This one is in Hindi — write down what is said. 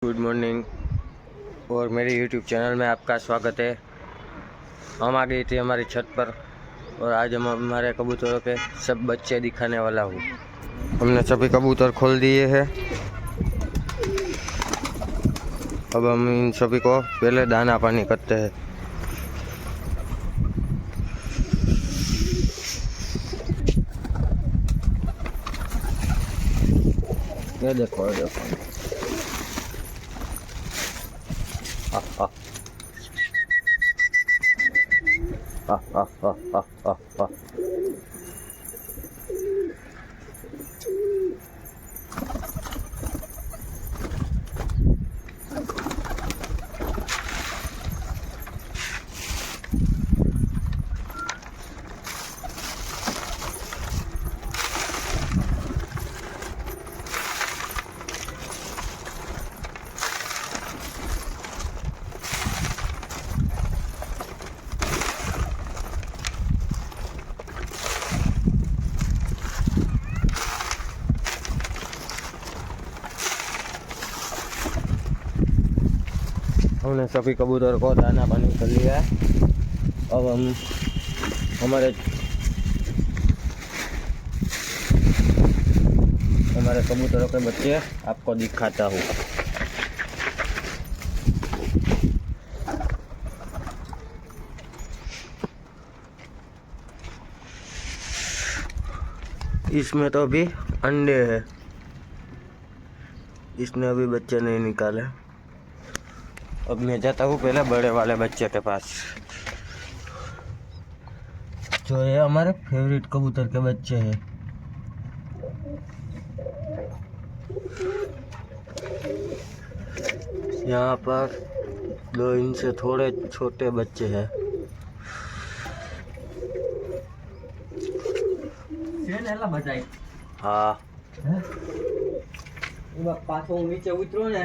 गुड मॉर्निंग और मेरे यूट्यूब चैनल में आपका स्वागत है। हम आ गए थे हमारी छत पर और आज हम हमारे कबूतरों के सब बच्चे दिखाने वाला हूँ। हमने सभी कबूतर खोल दिए हैं। अब हम इन सभी को पहले दाना पानी करते हैं। ये देखो आ, आ, आ, आ, आ, आ, आ। हमने सभी कबूतर को दाना पानी कर लिया है। अब हम हमारे कबूतरों के बच्चे आपको दिखाता हूँ। इसमें तो अभी अंडे हैं, इसने अभी बच्चे नहीं निकाले। अब मैं जाता हूँ पहले बड़े वाले बच्चे के पास, जो ये हमारे फेवरेट कबूतर के बच्चे हैं। यहाँ पर दो इनसे थोड़े छोटे बच्चे हैं। हाँ, પાછો હું નીચે ઉતરો ને